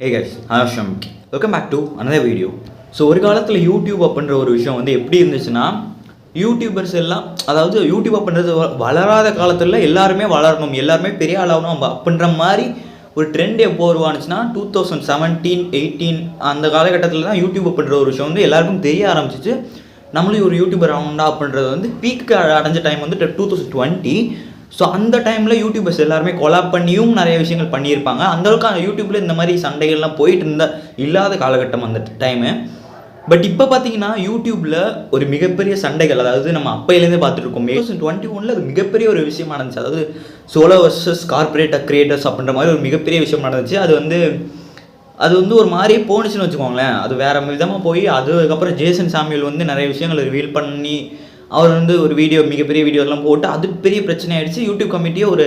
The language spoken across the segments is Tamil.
Hey guys, I'm Shamik. Welcome back to another video. So ஒரு காலத்தில் யூடியூப் அப்படின்ற ஒரு விஷயம் வந்து எப்படி இருந்துச்சுன்னா, யூடியூபர்ஸ் எல்லாம் அதாவது யூடியூப் அப்படின்றது வளராத காலத்தில் எல்லாருமே வளரணும், எல்லாருமே பெரிய ஆளாகணும் அப்படின்ற மாதிரி ஒரு ட்ரெண்ட் எப்போ உருவானுச்சுன்னா 2017-18 அந்த காலகட்டத்தில் தான் யூடியூப் அப்படின்ற ஒரு விஷயம் வந்து எல்லாருக்கும் தெரிய ஆரம்பிச்சிச்சு. நம்மளும் ஒரு யூடியூபர் ஆகணும்டா அப்படின்றது வந்து பீக்கு அடைஞ்ச டைம் வந்து 2020. ஸோ அந்த டைமில் யூடியூபர்ஸ் எல்லாருமே கொலாப் பண்ணியும் நிறைய விஷயங்கள் பண்ணியிருப்பாங்க. அந்தளவுக்கு அந்த யூடியூப்பில் இந்த மாதிரி சண்டைகள்லாம் போயிட்டு இல்லாத காலகட்டம் அந்த டைமு. பட் இப்போ பார்த்தீங்கன்னா யூடியூப்பில் ஒரு மிகப்பெரிய சண்டைகள், அதாவது நம்ம அப்பையிலேருந்தே பார்த்துட்டு இருக்கோம். 2021 அது மிகப்பெரிய ஒரு விஷயம் நடந்துச்சு. அதாவது சோலோ வர்சஸ் கார்பரேட் கிரியேட்டர்ஸ் அப்படின்ற மாதிரி ஒரு மிகப்பெரிய விஷயம் நடந்துச்சு. அது வந்து ஒரு மாதிரியே போணுச்சுன்னு வச்சுக்கோங்களேன். அது வேறு விதமாக போய் அதுக்கப்புறம் ஜேசன் சாமியல் வந்து நிறைய விஷயங்களை ரிவீல் பண்ணி அவர் வந்து ஒரு மிகப்பெரிய வீடியோலாம் போட்டு அது பெரிய பிரச்சனை ஆகிடுச்சு. யூடியூப் கமிட்டியே ஒரு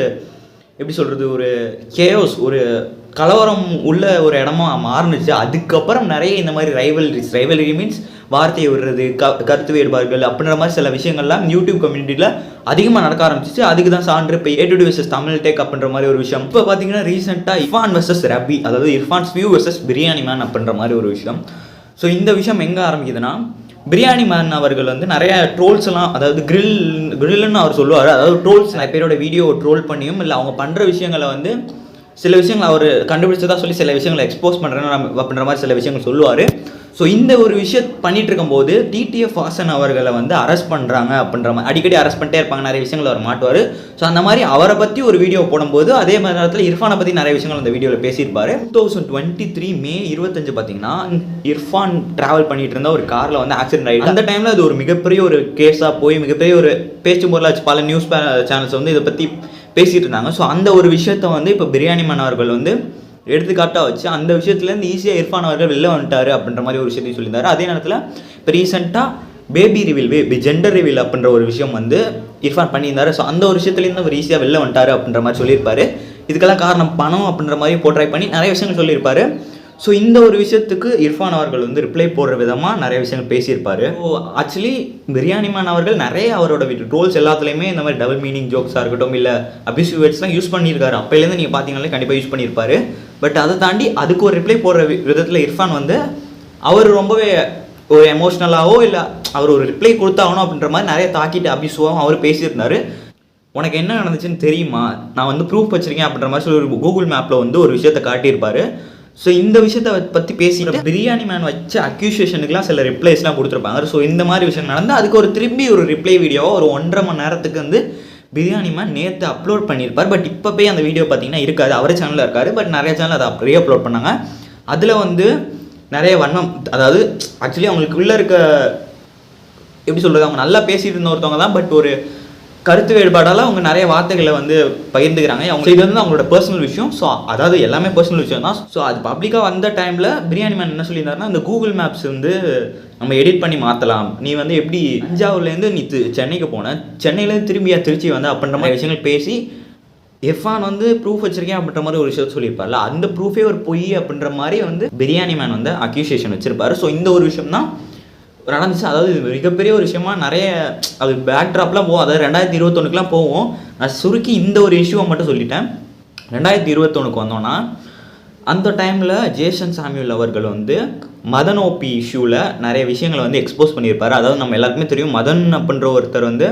எப்படி சொல்கிறது, ஒரு கேயோஸ், ஒரு கலவரம் உள்ள ஒரு இடமா மாறுனுச்சு. அதுக்கப்புறம் நிறைய இந்த மாதிரி ரைவல்ரி மீன்ஸ் வார்த்தையை விடுறது, கருத்து வேறுபாடுகள் அப்படின்ற மாதிரி சில விஷயங்கள்லாம் யூடியூப் கம்யூனிட்டியில் அதிகமாக நடக்க ஆரம்பிச்சிச்சு. அதுக்கு தான் சான்று இப்போ A2D vs தமிழ் டேக் அப்படின்ற மாதிரி ஒரு விஷயம். இப்போ பார்த்தீங்கன்னா ரீசெண்டாக இர்ஃபான் vs ரபி, அதாவது Irfan's view vs biryani man அப்படின்ற மாதிரி ஒரு விஷயம். ஸோ இந்த விஷயம் எங்கே ஆரம்பிக்குதுன்னா, பிரியாணி மேன் அவர்கள் வந்து நிறைய ட்ரோல்ஸ்லாம், அதாவது கிரில்னு அவர் சொல்லுவார். அதாவது ட்ரோல்ஸ் நிறைய பேரோட வீடியோவை ட்ரோல் பண்ணியும் இல்லை அவங்க பண்ணுற விஷயங்களை வந்து சில விஷயங்கள் அவர் கண்டுபிடிச்சதா சொல்லி சில விஷயங்களை எக்ஸ்போஸ் பண்ணுறேன்னு அப்படின்ற மாதிரி சில விஷயங்கள் சொல்லுவார். ஸோ இந்த ஒரு விஷயம் பண்ணிட்டு இருக்கும்போது TTF வாசன் அவர்களை வந்து அரெஸ்ட் பண்ணுறாங்க அப்படின்ற மாதிரி அடிக்கடி அரெஸ்ட் பண்ணிட்டே இருப்பாங்க, நிறைய விஷயங்கள் அவர் மாட்டுவார். ஸோ அந்த மாதிரி அவரை பற்றி ஒரு வீடியோ போடும்போது அதே மாதிரி நேரத்தில் இர்ஃபானை பற்றி நிறைய விஷயங்கள் அந்த வீடியோவில் பேசியிருப்பார். 2023 மே 25 பார்த்தீங்கன்னா இர்ஃபான் ட்ராவல் பண்ணிட்டு இருந்த ஒரு காரில் வந்து ஆக்சிடென்ட் ஆகிடுச்சு. அந்த டைமில் அது ஒரு மிகப்பெரிய ஒரு கேஸாக போய் மிகப்பெரிய ஒரு பேச்சு பொருளாச்சு. பல நியூஸ் சேனல்ஸ் வந்து இதை பற்றி பேசிகிட்டு இருந்தாங்க. ஸோ அந்த ஒரு விஷயத்தை வந்து இப்போ பிரியாணி மேன் அவர்கள் வந்து எடுத்துக்காட்டாக வச்சு அந்த விஷயத்துலேருந்து ஈஸியாக இர்ஃபான் அவர்கள் வெளில வந்துட்டார் அப்படின்ற மாதிரி ஒரு விஷயத்தையும் சொல்லியிருந்தார். அதே நேரத்தில் இப்போ ரீசெண்டாக பேபி ரிவீல், ஜெண்டர் ரிவீல் அப்படின்ற ஒரு விஷயம் வந்து இர்ஃபான் பண்ணியிருந்தார். ஸோ அந்த ஒரு விஷயத்துலேருந்து அவர் ஈஸியாக வெளில வந்துட்டார் அப்படின்ற மாதிரி சொல்லியிருப்பார். இதுக்கெல்லாம் காரணம் பணம் அப்படின்ற மாதிரி போட்ரை பண்ணி நிறைய விஷயங்கள் சொல்லியிருப்பார். ஸோ இந்த ஒரு விஷயத்துக்கு இர்ஃபான் அவர்கள் வந்து ரிப்ளை போடுற விதமாக நிறைய விஷயங்கள் பேசியிருப்பார். ஸோ ஆக்சுவலி பிரியாணி மேன் அவர்கள் நிறைய அவரோட ட்ரோல்ஸ் எல்லாத்துலேயுமே இந்த மாதிரி டபுள் மீனிங் ஜோக்ஸாக இருக்கட்டும் இல்லை அபியூசிவ் வேர்ட்ஸ்லாம் யூஸ் பண்ணியிருக்காரு. அப்போலேருந்து நீங்கள் பார்த்தீங்கன்னாலே கண்டிப்பாக யூஸ் பண்ணியிருப்பார். பட் அதை தாண்டி அதுக்கு ஒரு ரிப்ளை போடுற விதத்தில் இர்ஃபான் வந்து அவர் ரொம்பவே ஒரு எமோஷ்னலாகவோ இல்லை அவர் ஒரு ரிப்ளை கொடுத்தாகணும் அப்படின்ற மாதிரி நிறைய தாக்கிட்டு அபியூசிவாகவும் அவர் பேசியிருந்தார். உனக்கு என்ன நடந்துச்சுன்னு தெரியுமா, நான் வந்து ப்ரூஃப் வச்சுருக்கேன் அப்படின்ற மாதிரி சொல்லி ஒரு கூகுள் மேப்பில் வந்து ஒரு விஷயத்தை காட்டியிருப்பார். ஸோ இந்த விஷயத்தை பற்றி பேசிட்டு பிரியாணி மேன் வச்ச அக்யூசியேஷனுக்குலாம் சில ரிப்ளைஸ்லாம் கொடுத்துருப்பாங்க. ஸோ இந்த மாதிரி விஷயம் நடந்து அதுக்கு ஒரு திரும்பி ஒரு ரிப்ளை வீடியோவை ஒரு 1.5 மணி நேரத்துக்கு வந்து பிரியாணி மேன் நேற்று அப்லோட் பண்ணியிருப்பார். பட் இப்போ போய் அந்த வீடியோ பார்த்தீங்கன்னா இருக்காது, அவரே சேனலில் இருக்கார். பட் நிறைய சேனல் அதை ரீ அப்லோட் பண்ணாங்க. அதில் வந்து நிறைய வண்ணம், அதாவது ஆக்சுவலி அவங்களுக்குள்ளே இருக்க எப்படி சொல்கிறது, அவங்க நல்லா பேசிகிட்டு இருந்த ஒருத்தவங்க தான். பட் ஒரு கருத்து வேறுபாடால் அவங்க நிறைய வார்த்தைகளை வந்து பகிர்ந்துக்கிறாங்க. அவங்க இது வந்து அவங்களோட பர்சனல் விஷயம். ஸோ அதாவது எல்லாமே பர்சனல் விஷயம் தான். ஸோ அது பப்ளிக்காக வந்த டைமில் பிரியாணி மேன் என்ன சொல்லியிருந்தாருன்னா, இந்த கூகுள் மேப்ஸ் வந்து நம்ம எடிட் பண்ணி மாற்றலாம், நீ வந்து எப்படி தஞ்சாவூர்லேருந்து நீ சென்னைக்கு போன, சென்னையிலேருந்து திரும்பியா திருச்சி வந்து அப்படின்ற மாதிரி விஷயங்கள் பேசி இர்ஃபான் வந்து ப்ரூஃப் வச்சிருக்கேன் அப்படின்ற மாதிரி ஒரு விஷயம் சொல்லியிருப்பார்ல, அந்த ப்ரூஃபே ஒரு பொய் அப்படின்ற மாதிரி வந்து பிரியாணி மேன் வந்து அக்யூசியேஷன் வச்சிருப்பாரு. ஸோ இந்த ஒரு விஷயம் தான் நடந்துச்சு. அதாவது மிகப்பெரிய ஒரு விஷயமா நிறைய அது பேக் ட்ராப்லாம் போகும். அதாவது 2021 போவோம். நான் சுருக்கி இந்த ஒரு இஷ்யூவை மட்டும் சொல்லிட்டேன். 2021 வந்தோன்னா அந்த டைமில் ஜேசன் சாமியல் அவர்கள் வந்து மதன் ஓபி இஷ்யூவில் நிறைய விஷயங்களை வந்து எக்ஸ்போஸ் பண்ணியிருப்பார். அதாவது நம்ம எல்லாருக்குமே தெரியும், மதன் அப்படின்ற ஒருத்தர் வந்து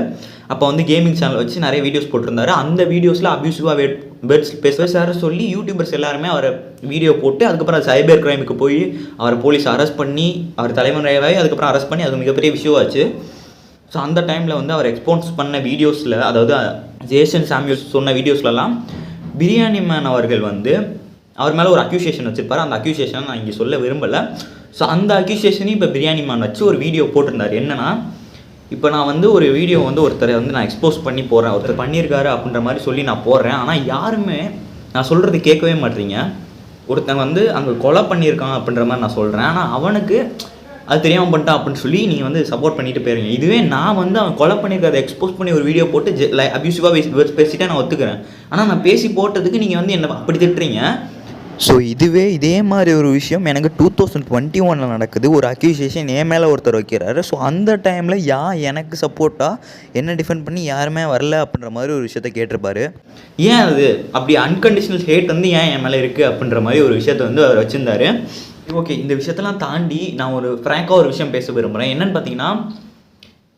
அப்போ வந்து கேமிங் சேனல் வச்சு நிறைய வீடியோஸ் போட்டிருந்தாரு. அந்த வீடியோஸில் அபியூசிவாக வேர்ட்ஸ் பேசுவார் சொல்லி யூடியூபர்ஸ் எல்லாருமே அவரை வீடியோ போட்டு அதுக்கப்புறம் சைபர் கிரைமுக்கு போய் அவரை போலீஸ் அரெஸ்ட் பண்ணி அவர் தலைமுறையாகவே அதுக்கப்புறம் அரெஸ்ட் பண்ணி அது மிகப்பெரிய விஷயம் ஆச்சு. ஸோ அந்த டைமில் வந்து அவர் எக்ஸ்போஸ் பண்ண வீடியோஸில், அதாவது ஜேசன் சாமியல் சொன்ன வீடியோஸ்லலாம் பிரியாணி மேன் அவர்கள் வந்து அவர் மேலே ஒரு அக்யூசியேஷன் வச்சுருப்பார். அந்த அக்யூசியேஷன் நான் இங்கே சொல்ல விரும்பலை. ஸோ அந்த அக்யூசியேஷனையும் இப்போ பிரியாணி மேன் வச்சு ஒரு வீடியோ போட்டிருந்தார். என்னன்னா, இப்போ நான் வந்து ஒரு வீடியோ வந்து ஒருத்தரை வந்து நான் எக்ஸ்போஸ் பண்ணி போடுறேன், ஒருத்தர் பண்ணியிருக்காரு அப்படின்ற மாதிரி சொல்லி நான் போடுறேன். ஆனால் யாருமே நான் சொல்கிறது கேட்கவே மாட்டீங்க. ஒருத்தன் வந்து அங்கே கொலை பண்ணியிருக்கான் அப்படின்ற மாதிரி நான் சொல்கிறேன், ஆனால் அவனுக்கு அது தெரியாமல் பண்ணிட்டான் அப்படின்னு சொல்லி நீங்கள் வந்து சப்போர்ட் பண்ணிட்டு போயிருங்க. இதுவே நான் வந்து அவன் கொலை பண்ணியிருக்கிறத எக்ஸ்போஸ் பண்ணி ஒரு வீடியோ போட்டு அபியூசிவாக பேசிட்டே நான் ஒத்துக்கிறேன். ஆனால் நான் பேசி போட்டதுக்கு நீங்கள் வந்து என்னை அப்படி திட்டுறீங்க. ஸோ இதே மாதிரி ஒரு விஷயம் எனக்கு 2021 நடக்குது. ஒரு அக்யூசியேஷன் என் மேலே ஒருத்தர் வைக்கிறாரு. ஸோ அந்த டைமில் எனக்கு சப்போர்ட்டாக என்ன டிஃபெண்ட் பண்ணி யாருமே வரல அப்படின்ற மாதிரி ஒரு விஷயத்த கேட்டிருப்பாரு. ஏன் அது அப்படி அன்கண்டிஷனல் ஹேட் வந்து ஏன் என் மேலே இருக்குது அப்படின்ற மாதிரி ஒரு விஷயத்த வந்து அவர் வச்சுருந்தாரு. ஓகே, இந்த விஷயத்தெல்லாம் தாண்டி நான் ஒரு ஃப்ராங்காக ஒரு விஷயம் பேச விரும்புகிறேன். என்னென்னு பார்த்தீங்கன்னா,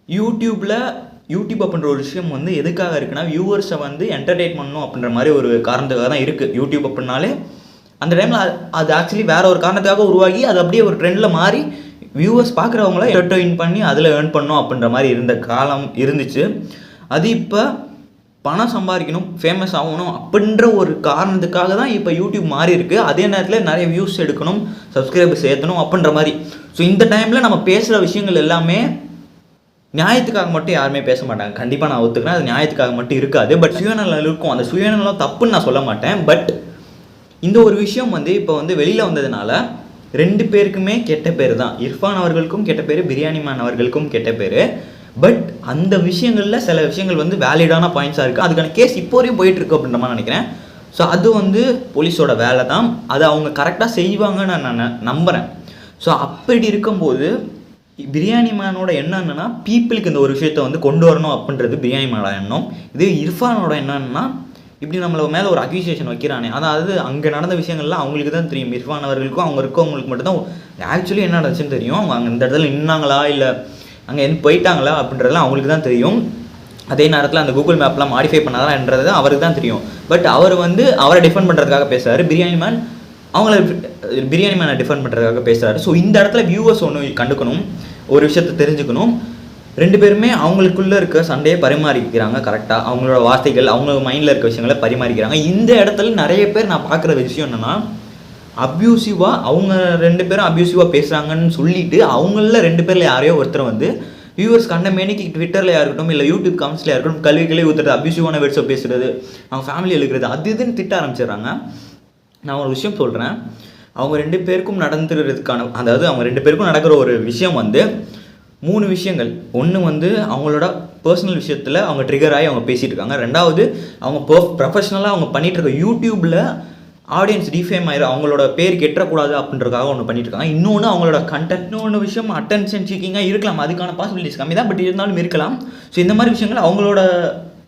யூடியூப் அப்படின்ற ஒரு விஷயம் வந்து எதுக்காக இருக்குன்னா, வியூவர்ஸை வந்து என்டர்டெயின் பண்ணணும் அப்படின்ற மாதிரி ஒரு காரணத்துக்காக தான் இருக்குது. யூடியூப் அப்படின்னாலே அந்த டைமில் அது ஆக்சுவலி வேறு ஒரு காரணத்துக்காக உருவாகி அது அப்படியே ஒரு ட்ரெண்டில் மாறி வியூவர்ஸ் பார்க்குறவங்கள என்டர்டெயின் பண்ணி அதில் ஏர்ன் பண்ணணும் அப்படின்ற மாதிரி இருந்த காலம் இருந்துச்சு. அது இப்போ பணம் சம்பாதிக்கணும், ஃபேமஸ் ஆகணும் அப்படின்ற ஒரு காரணத்துக்காக தான் இப்போ யூடியூப் மாறி இருக்குது. அதே நேரத்தில் நிறைய வியூஸ் எடுக்கணும், சப்ஸ்கிரைபர்ஸ் ஏற்றணும் அப்படின்ற மாதிரி. ஸோ இந்த டைமில் நம்ம பேசுகிற விஷயங்கள் எல்லாமே நியாயத்துக்காக மட்டும் யாருமே பேச மாட்டாங்க. கண்டிப்பாக நான் ஒத்துக்கிறேன், அது நியாயத்துக்காக மட்டும் இருக்காது. பட் சுயநலம் இருக்கும். அந்த சுயநலம் தப்புன்னு நான் சொல்ல மாட்டேன். பட் இந்த ஒரு விஷயம் வந்து இப்போ வந்து வெளியில் வந்ததுனால 2 பேருக்குமே கெட்ட பேர் தான். இர்ஃபான் அவர்களுக்கும் கெட்ட பேர், பிரியாணி மேன் அவர்களுக்கும் கெட்ட பேர். பட் அந்த விஷயங்களில் சில விஷயங்கள் வந்து வேலிடான பாயிண்ட்ஸாக இருக்குது. அதுக்கான கேஸ் இப்போ வரையும் போயிட்டுருக்கு அப்படின்ற மாதிரி நினைக்கிறேன். ஸோ அது வந்து போலீஸோட வேலை தான். அதை அவங்க கரெக்டாக செய்வாங்கன்னு நான் நம்புகிறேன். ஸோ அப்படி இருக்கும்போது பிரியாணி மேனோட எண்ணம் என்னென்னா, பீப்புளுக்கு இந்த ஒரு விஷயத்தை வந்து கொண்டு வரணும் அப்படின்றது பிரியாணி மேனோட எண்ணம். இது இர்ஃபானோட என்னன்னா, இப்படி நம்மள மேலே ஒரு அக்யூசியேஷன் வைக்கிறானே, அதாவது அங்கே நடந்த விஷயங்கள்லாம் அவங்களுக்கு தான் தெரியும். இர்ஃபான் அவர்களுக்கும் அவங்க இருக்கவங்களுக்கு மட்டும்தான் ஆக்சுவலி என்ன நடந்துச்சுன்னு தெரியும். அவங்க அங்கே இந்த இடத்துல நின்னாங்களா இல்லை அங்கே எந்த போயிட்டாங்களா அப்படின்றதெல்லாம் அவங்களுக்கு தான் தெரியும். அதே நேரத்தில் அந்த கூகுள் மேப்லாம் மாடிஃபை பண்ணாதான்ன்றது அவருக்கு தான் தெரியும். பட் அவர் வந்து அவரை டிஃபெண்ட் பண்ணுறதுக்காக பேசுகிறாரு. பிரியாணி மேனை டிஃபெண்ட் பண்ணுறதுக்காக பேசுகிறாரு. ஸோ இந்த இடத்துல வியூவர்ஸ் ஒன்று கண்டுக்கணும், ஒரு விஷயத்தை தெரிஞ்சுக்கணும். 2 பேருமே அவங்களுக்குள்ளே இருக்க சண்டையை பரிமாறிக்கிறாங்க. கரெக்டாக அவங்களோட வார்த்தைகள், அவங்க மைண்டில் இருக்க விஷயங்களை பரிமாறிக்கிறாங்க. இந்த இடத்துல நிறைய பேர் நான் பார்க்குற விஷயம் என்னென்னா, அப்யூசிவாக அவங்க 2 பேரும் அப்யூசிவாக பேசுகிறாங்கன்னு சொல்லிட்டு அவங்களில் 2 பேரில் யாரையோ ஒருத்தர் வந்து வியூவர்ஸ் கண்ட மேனிக்கு ட்விட்டரில் இருக்கட்டும் இல்லை யூடியூப் கமெண்ட்ஸில் இருக்கட்டும் கல்வி ஊற்றுறது, அப்யூசிவான வேர்ட்ஸை பேசுகிறது, அவங்க ஃபேமிலி எழுக்கிறது, அது இதுன்னு திட்ட ஆரம்பிச்சிடுறாங்க. நான் ஒரு விஷயம் சொல்கிறேன். அவங்க 2 பேருக்கும் நடந்துறதுக்கான, அதாவது அவங்க 2 பேருக்கும் நடக்கிற ஒரு விஷயம் வந்து 3 விஷயங்கள். ஒன்று வந்து அவங்களோட பர்சனல் விஷயத்தில் அவங்க ட்ரிகர் ஆகி அவங்க பேசிகிட்டு இருக்காங்க. 2வது அவங்க ப்ரொஃபஷ்னலாக அவங்க பண்ணிகிட்டு இருக்க யூடியூப்பில் ஆடியன்ஸ் டிஃபேம் ஆயிரும், அவங்களோட பேர் கெட்டக்கூடாது அப்படின்றதுக்காக ஒன்று பண்ணிட்டு இருக்காங்க. இன்னொன்று அவங்களோட கண்டென்ட், இன்னொன்று விஷயம் அட்டென்ஷன் சீக்கிங்காக இருக்கலாம். அதுக்கான பாசிபிலிட்டிஸ் கம்மி தான், பட் இருந்தாலும் இருக்கலாம். ஸோ இந்த மாதிரி விஷயங்கள் அவங்களோட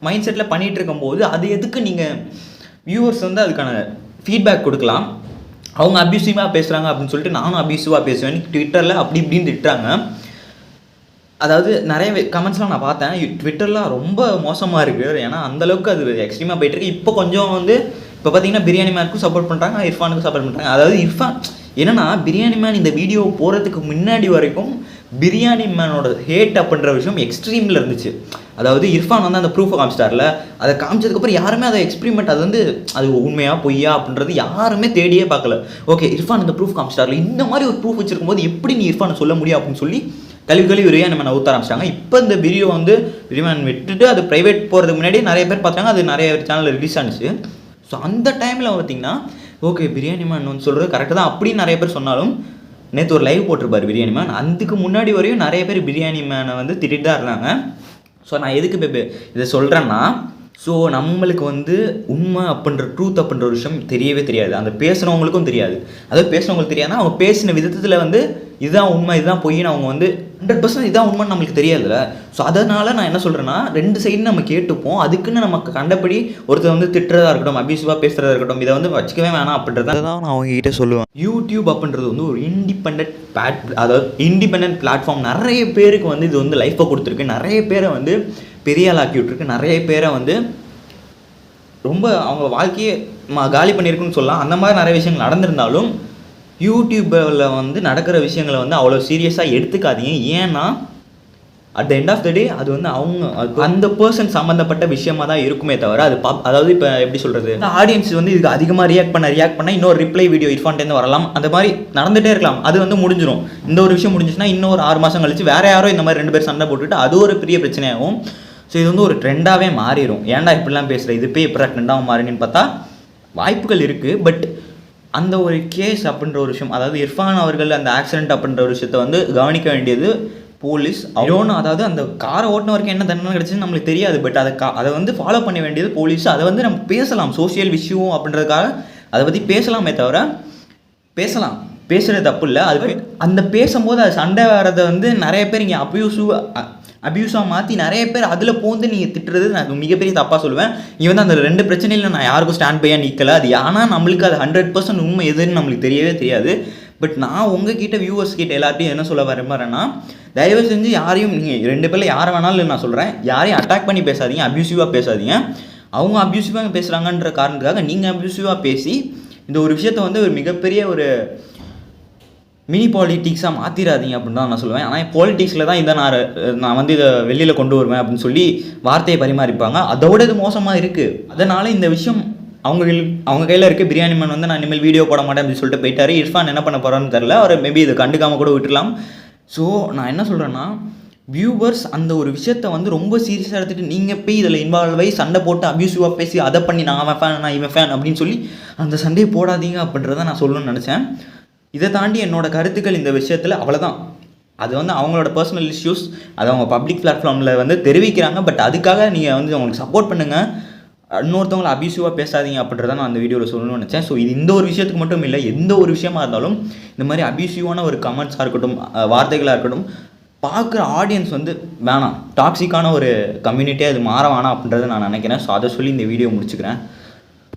மைண்ட் செட்டில் பண்ணிகிட்டு இருக்கும்போது அது எதுக்கு நீங்கள் வியூவர்ஸ் வந்து அதுக்கான ஃபீட்பேக் கொடுக்கலாம். அவங்க அப்யூசிவாக பேசுகிறாங்க அப்படின்னு சொல்லிட்டு நானும் அப்யூசிவாக பேசுவேன் ட்விட்டரில் அப்படி இப்படின்னு திட்டுறாங்க. அதாவது நிறைய கமெண்ட்ஸ்லாம் நான் பார்த்தேன். ட்விட்டர்லாம் ரொம்ப மோசமாக இருக்குது. ஏன்னா அந்தளவுக்கு அது எக்ஸ்ட்ரீமாக போயிட்டுருக்கு. இப்போ கொஞ்சம் வந்து இப்போ பார்த்தீங்கன்னா பிரியாணி மேனுக்கும் சப்போர்ட் பண்ணுறாங்க, இர்ஃபானுக்கும் சப்போர்ட் பண்ணுறாங்க. அதாவது இர்ஃபான் என்னென்னா, பிரியாணி மேன் இந்த வீடியோ போகிறதுக்கு முன்னாடி வரைக்கும் பிரியாணி மேனோட ஹேட் அப்படின்ற விஷயம் எக்ஸ்ட்ரீமில் இருந்துச்சு. அதாவது இர்ஃபான் வந்து அந்த ப்ரூஃபை காமிச்சிட்டார்ல, அதை காமிச்சதுக்கப்புறம் யாருமே அதை எக்ஸ்பிரிமெண்ட், அது வந்து அது உண்மையாக பொய்யா அப்படின்றது யாருமே தேடியே பார்க்கல. ஓகே, இர்ஃபான் இந்த ப்ரூஃப் காமிச்சிட்டார்ல, இந்த மாதிரி ஒரு ப்ரூஃப் வச்சிருக்கும் போது எப்படி நீ இர்ஃபானை சொல்ல முடியும் அப்படின்னு சொல்லி கல்வி பிரியாணி மேனை ஊற்ற ஆரம்பிச்சிட்டாங்க. இப்போ இந்த வீடியோ வந்து பிரியாணி விட்டுட்டு அது ப்ரைவேட் போகிறதுக்கு முன்னாடி நிறைய பேர் பார்த்தாங்க, அது நிறைய சேனலில் ரிலீஸ் ஆனிச்சு. ஸோ அந்த டைமில் பார்த்தீங்கன்னா ஓகே பிரியாணி மேன் வந்து சொல்கிறது கரெக்டு தான் அப்படின்னு நிறைய பேர் சொன்னாலும், நேற்று ஒரு லைவ் போட்டிருப்பார் பிரியாணி மேன். அதுக்கு முன்னாடி வரையும் நிறைய பேர் பிரியாணி மேனை வந்து திட்டிட்டு தான் இருந்தாங்க. ஸோ நான் எதுக்கு இதை சொல்கிறேன்னா, ஸோ நம்மளுக்கு வந்து உண்மை அப்படின்ற ட்ரூத் அப்படின்ற ஒரு விஷயம் தெரியவே தெரியாது. அந்த பேசுகிறவங்களுக்கும் தெரியாது. அதாவது பேசுகிறவங்களுக்கு தெரியாதுன்னா அவங்க பேசின விதத்தில் வந்து இதுதான் உண்மை இதுதான் பொய்ன்னு அவங்க வந்து 100% இதுதான் உண்மைன்னு நம்மளுக்கு தெரியாதுல்ல. ஸோ அதனால் நான் என்ன சொல்கிறேன்னா, 2 சைடு நம்ம கேட்டுப்போம். அதுக்குன்னு நமக்கு கண்டபடி ஒருத்தர் வந்து திட்டுறதா இருக்கட்டும், அபியூசிவாக பேசுகிறதா இருக்கட்டும், இதை வந்து வச்சுக்கவே வேணாம் அப்படின்றத தான் நான் அவங்ககிட்ட சொல்லுவேன். யூடியூப் அப்படின்றது வந்து ஒரு இண்டிபெண்ட் பிளாட்ஃபார்ம். நிறைய பேருக்கு வந்து இது வந்து லைஃப்பை கொடுத்துருக்கு. நிறைய பேரை வந்து பெரிய ஆளாக்கி விட்டுருக்கு. நிறைய பேரை வந்து ரொம்ப அவங்க வாழ்க்கையை காலி பண்ணியிருக்குன்னு சொல்லலாம். அந்த மாதிரி நிறைய விஷயங்கள் நடந்திருந்தாலும் யூடியூப்பில் வந்து நடக்கிற விஷயங்களை வந்து அவ்வளோ சீரியஸாக எடுத்துக்காதீங்க. ஏன்னா at the end of the day அது வந்து அவங்க அந்த பர்சன் சம்மந்தப்பட்ட விஷயமாக தான் இருக்குமே தவிர அது அதாவது இப்போ எப்படி சொல்கிறது, இந்த ஆடியன்ஸ் வந்து இதுக்கு அதிகமாக ரியாக்ட் பண்ண இன்னொரு ரிப்ளை வீடியோ இர்ஃபான்ட்டேருந்து வரலாம். அந்த மாதிரி நடந்துகிட்டே இருக்கலாம். அது வந்து முடிஞ்சிடும். இந்த ஒரு விஷயம் முடிஞ்சிச்சுன்னா இன்னொரு 6 மாதம் கழிச்சு வேறு யாரோ இந்த மாதிரி 2 பேர் சண்டை போட்டுட்டு அது ஒரு பெரிய பிரச்சனையாகும். ஸோ இது வந்து ஒரு ட்ரெண்டாகவே மாறிடும். ஏன்டா இப்படிலாம் பேசுகிற, இது போய் எப்படா ட்ரெண்டாக மாறினு பார்த்தா வாய்ப்புகள் இருக்குது. பட் அந்த ஒரு கேஸ் அப்படின்ற ஒரு விஷயம், அதாவது இர்ஃபான் அவர்கள் அந்த ஆக்சிடென்ட் அப்படின்ற ஒரு விஷயத்தை வந்து கவனிக்க வேண்டியது போலீஸ். அவனு அதாவது அந்த காரை ஓட்டின வரைக்கும் என்ன தண்டனை கிடச்சுன்னு நம்மளுக்கு தெரியாது. பட் அதை வந்து ஃபாலோ பண்ண வேண்டியது போலீஸ். அதை வந்து நம்ம பேசலாம், சோஷியல் இஷ்யூ அப்படின்றதுக்காக அதை பற்றி பேசலாமே தவிர பேசலாம், பேசுகிறது தப்பு இல்லை. அது அந்த பேசும்போது அது சண்டை வர்றதை வந்து நிறைய பேர் இங்கே அப்யூஸாக மாற்றி நிறைய பேர் அதில் போந்து நீங்கள் திட்டுறது நான் மிகப்பெரிய தப்பாக சொல்லுவேன். இங்கே வந்து அந்த 2 பிரச்சனையில் நான் யாருக்கும் ஸ்டாண்ட் பையாக நிற்கலை. அது ஆனால் நம்மளுக்கு அது 100% உண்மை எதுன்னு நம்மளுக்கு தெரியவே தெரியாது. பட் நான் உங்ககிட்ட வியூவர்ஸ் கிட்ட எல்லாத்தையும் என்ன சொல்ல வரேன்னா, தயவு செஞ்சு யாரையும் நீங்கள் 2 பேரில் யாரை வேணாலும் நான் சொல்கிறேன், யாரையும் அட்டாக் பண்ணி பேசாதீங்க, அப்யூசிவாக பேசாதீங்க. அவங்க அப்யூசிவாக பேசுகிறாங்கன்ற காரணத்துக்காக நீங்கள் அப்யூசிவாக பேசி இந்த ஒரு விஷயத்தை வந்து ஒரு மிகப்பெரிய ஒரு மினி பாலிட்டிக்ஸாக மாற்றிடாதீங்க அப்படின்னு தான் நான் சொல்லுவேன். ஆனால் பாலிட்டிக்ஸில் தான் இதை நான் வந்து இதை வெளியில் கொண்டு வருவேன் அப்படின்னு சொல்லி வார்த்தையை பரிமாறிப்பாங்க. அதோட இது மோசமாக இருக்குது. அதனால் இந்த விஷயம் அவங்க கையில் இருக்க பிரியாணி மேன் வந்து நான் இனிமேல் வீடியோ போட மாட்டேன் அப்படின்னு சொல்லிட்டு போயிட்டாரு. இர்ஃபான் என்ன பண்ண போகிறான்னு தெரில, அவர் மேபி இதை கண்டுக்காமல் கூட விட்டுலாம். ஸோ நான் என்ன சொல்கிறேன்னா, வியூவர்ஸ் அந்த ஒரு விஷயத்தை வந்து ரொம்ப சீரியஸாக எடுத்துகிட்டு நீங்கள் போய் இதில் இன்வால்வ் ஆகி சண்டை போட்டு அப்யூசிவாக பேசி அதை பண்ணி நான் அவன் ஃபேன் நான் இவன் ஃபேன் அப்படின்னு சொல்லி அந்த சண்டையை போடாதீங்க அப்படின்றத நான் சொல்லணும்னு நினச்சேன். இதை தாண்டி என்னோடய கருத்துக்கள் இந்த விஷயத்தில் அவ்வளோதான். அது வந்து அவங்களோட பர்சனல் இஷ்யூஸ், அதை அவங்க பப்ளிக் பிளாட்ஃபார்மில் வந்து தெரிவிக்கிறாங்க. பட் அதுக்காக நீங்கள் வந்து அவங்களுக்கு சப்போர்ட் பண்ணுங்கள், இன்னொருத்தவங்களை அபியூசிவாக பேசாதீங்க அப்படின்றத நான் அந்த வீடியோவில் சொல்லணும்னு நினச்சேன். ஸோ இது இந்த ஒரு விஷயத்துக்கு மட்டும் இல்லை, எந்த ஒரு விஷயமா இருந்தாலும் இந்த மாதிரி அபியூசிவான ஒரு கமெண்ட்ஸாக இருக்கட்டும், வார்த்தைகளாக இருக்கட்டும், பார்க்குற ஆடியன்ஸ் வந்து வேணாம், டாக்ஸிக்கான ஒரு கம்யூனிட்டியாக இது மாற வேணாம் அப்படின்றத நான் நினைக்கிறேன். ஸோ அதை சொல்லி இந்த வீடியோ முடிச்சுக்கிறேன்.